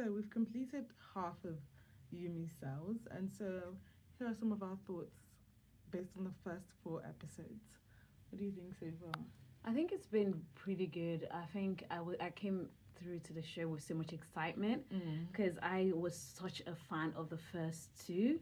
So we've completed half of Yumi Cells, and so here are some of our thoughts based on the first four episodes. What do you think so far? I think it's been pretty good. I think I came through to the show with so much excitement because I was such a fan of the first two.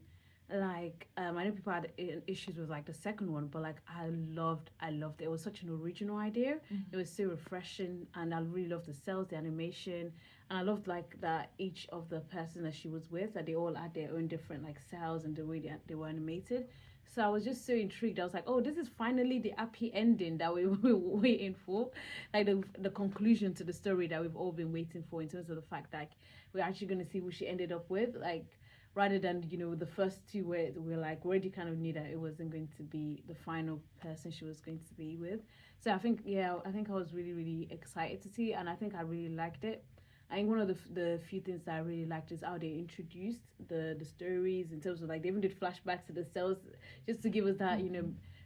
Like I know people had issues with like the second one, but like I loved it. It was such an original idea. It was so refreshing, and I really loved the cells, the animation, and I loved like that each of the person that she was with, that they all had their own different like cells and the way they were animated. So I was just so intrigued. I was like, oh, this is finally the happy ending that we were waiting for, like the conclusion to the story that we've all been waiting for, in terms of the fact that we're actually going to see who she ended up with, like rather than the first two where we're like already kind of knew that it wasn't going to be the final person she was going to be with. So I think I was really really excited to see, and I think I really liked it. I think one of the few things that I really liked is how they introduced the stories, in terms of like they even did flashbacks to the cells, just to give us that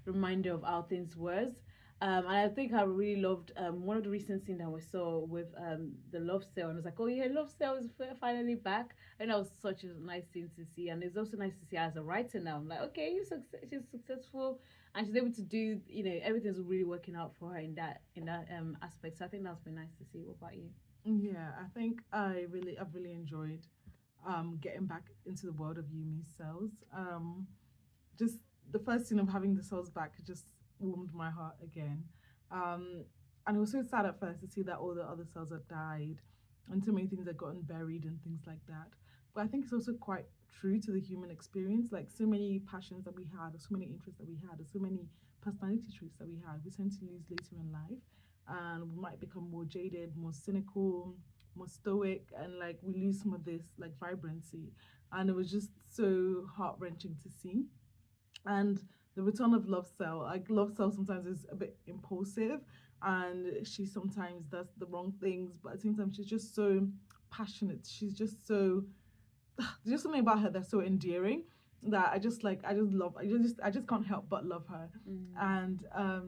reminder of how things was. And I think I really loved one of the recent scenes that we saw with the love cell, and I was like, oh yeah, love cell is finally back, and that was such a nice thing to see. And it's also nice to see her as a writer now. I'm like, okay, she's successful, and she's able to do, everything's really working out for her in that aspect. So I think that's been nice to see. What about you? Yeah, I think I've really enjoyed getting back into the world of Yumi's cells. Just the first scene of having the cells back just warmed my heart again. And it was so sad at first to see that all the other cells had died and so many things had gotten buried and things like that. But I think it's also quite true to the human experience. Like so many passions that we had, or so many interests that we had, or so many personality traits that we had, we tend to lose later in life, and we might become more jaded, more cynical, more stoic, and like we lose some of this like vibrancy. And it was just so heart wrenching to see. And the return of Love Cell, like Love Cell sometimes is a bit impulsive, and she sometimes does the wrong things, but at the same time she's just so passionate. She's just so there's just something about her that's so endearing that I just can't help but love her. And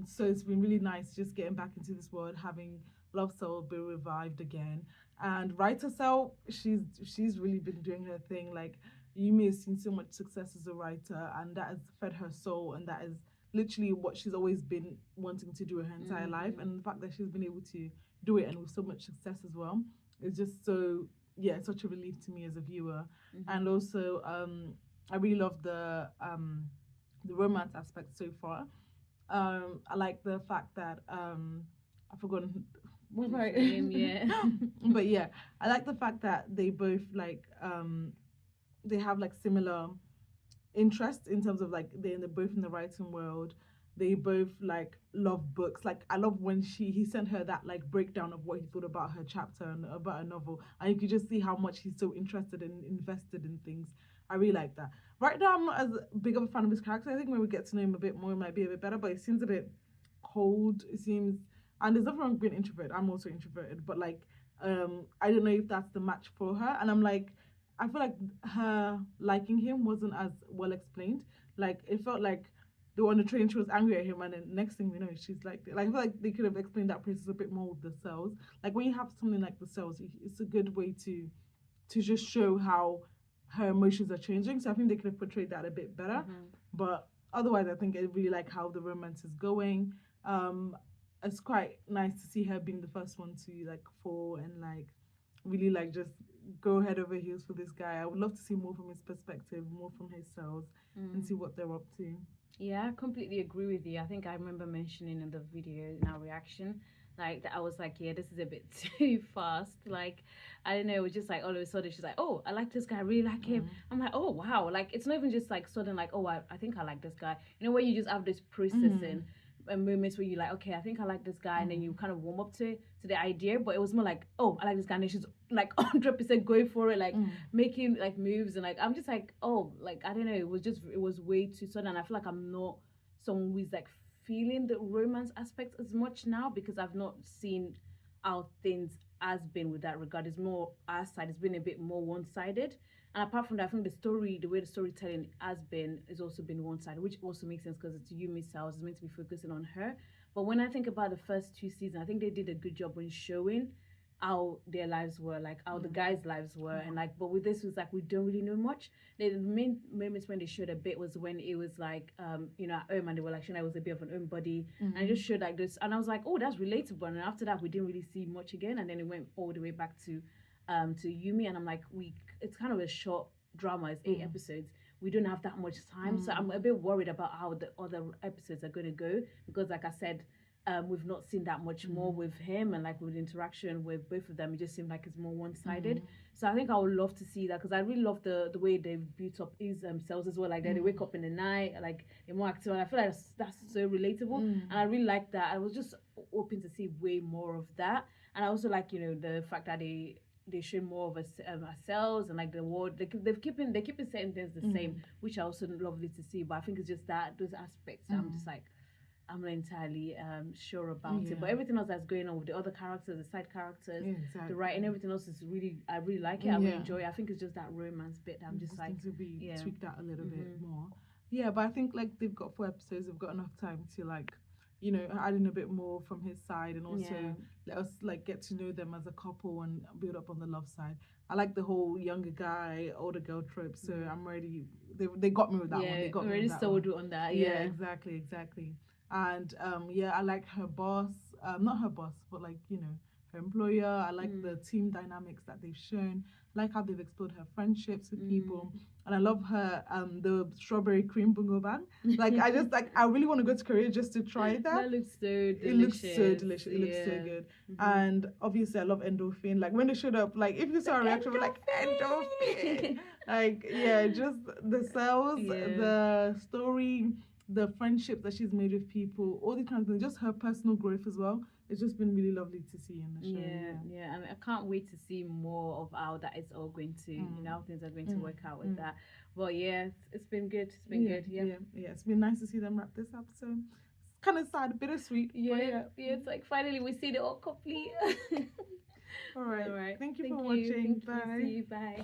so it's been really nice just getting back into this world, having Love Cell be revived again. And Writer Cell, she's really been doing her thing. Like Yumi has seen so much success as a writer, and that has fed her soul, and that is literally what she's always been wanting to do her entire life. And the fact that she's been able to do it, and with so much success as well, is just so, yeah, such a relief to me as a viewer. And also I really love the romance aspect so far. I like the fact that I've forgotten what my name, yeah. but yeah, I like the fact that they both like they have like similar interests, in terms of like they're both in the writing world. They both like love books. Like I love when he sent her that like breakdown of what he thought about her chapter and about a novel, and you could just see how much he's so interested and invested in things. I really like that. Right now, I'm not as big of a fan of his character. I think when we get to know him a bit more, it might be a bit better. But it seems a bit cold. It seems, and there's nothing wrong with being introverted. I'm also introverted, but like, I don't know if that's the match for her. And I'm like, I feel like her liking him wasn't as well explained. Like it felt like they were on the train, she was angry at him, and then next thing we know, she's like I feel like they could have explained that process a bit more with the cells. Like when you have something like the cells, it's a good way to just show how her emotions are changing. So I think they could have portrayed that a bit better. But otherwise, I think I really like how the romance is going. It's quite nice to see her being the first one to like fall and like really like just go head over heels for this guy. I would love to see more from his perspective, more from his cells, and see what they're up to. Yeah, I completely agree with you. I think I remember mentioning in the video in our reaction, like that I was like, yeah, this is a bit too fast. Like, I don't know, it was just like all of a sudden she's like, oh, I like this guy, I really like him. I'm like, oh wow, like it's not even just like sudden like, oh, I think I like this guy. You know, where you just have this processing moments where you like, okay, I think I like this guy, and then you kind of warm up to the idea. But it was more like, oh, I like this guy, and she's like 100% going for it, like making like moves, and like I'm just like, oh, like I don't know, it was way too sudden. And I feel like I'm not someone who's like feeling the romance aspect as much now, because I've not seen how things has been with that regard. It's more our side, it's been a bit more one-sided. And apart from that, I think the way the storytelling has been, is also been one-sided, which also makes sense because it's Yumi Cells, it's meant to be focusing on her. But when I think about the first two seasons, I think they did a good job in showing how their lives were, like how the guys' lives were, Yeah. and like, but with this was like we don't really know much. The main moments when they showed a bit was when it was like, you know, at home, and they were like, Shana was a bit of an home body, and it just showed like this, and I was like, oh, that's relatable. And after that, we didn't really see much again, and then it went all the way back to Yumi, and I'm like, it's kind of a short drama, it's 8 episodes. We don't have that much time, so I'm a bit worried about how the other episodes are going to go, because like I said, we've not seen that much more with him, and like with interaction with both of them, it just seemed like it's more one-sided. So I think I would love to see that, because I really love the way they've built up his cells as well. Like they wake up in the night, like they're more active, and I feel like that's so relatable, and I really like that. I was just hoping to see way more of that, and I also like, you know, the fact that they show more of ourselves, and like the world they're keeping certain things the same, which I also lovely to see. But I think it's just that those aspects I'm just like, I'm not entirely sure about it. But everything else that's going on with the other characters, the side characters, the writing, everything else is really, I really like it. I really enjoy it. I think it's just that romance bit that I'm just like, to be tweaked out a little bit more. Yeah, but I think like they've got 4 episodes, they've got enough time to like, you know, add in a bit more from his side, and also let us like get to know them as a couple and build up on the love side. I like the whole younger guy, older girl trope, so I'm ready. They got me with that one. They got I'm me already with that sold one. on that. Yeah, exactly. And I like her boss. Not her boss, but like, you know, her employer. I like the team dynamics that they've shown. I like how they've explored her friendships with people. And I love her the strawberry cream bungo bang. Like I just like, I really want to go to Korea just to try that. That looks so delicious. It looks so delicious. It looks so good. And obviously I love endorphin. Like when they showed up, like if you saw a reaction, we're like endorphin. Like just the cells, the story, the friendship that she's made with people, all these kinds of things, just her personal growth as well. It's just been really lovely to see in the show. Yeah, and I can't wait to see more of how that is all going to, you know, how things are going to work out with that. But yeah, it's been good. It's been good. Yeah, it's been nice to see them wrap this up. So it's kind of sad, bittersweet. Yeah, it's like finally we see it all complete. All right. All right. Thank you for watching. Bye. See you. Bye.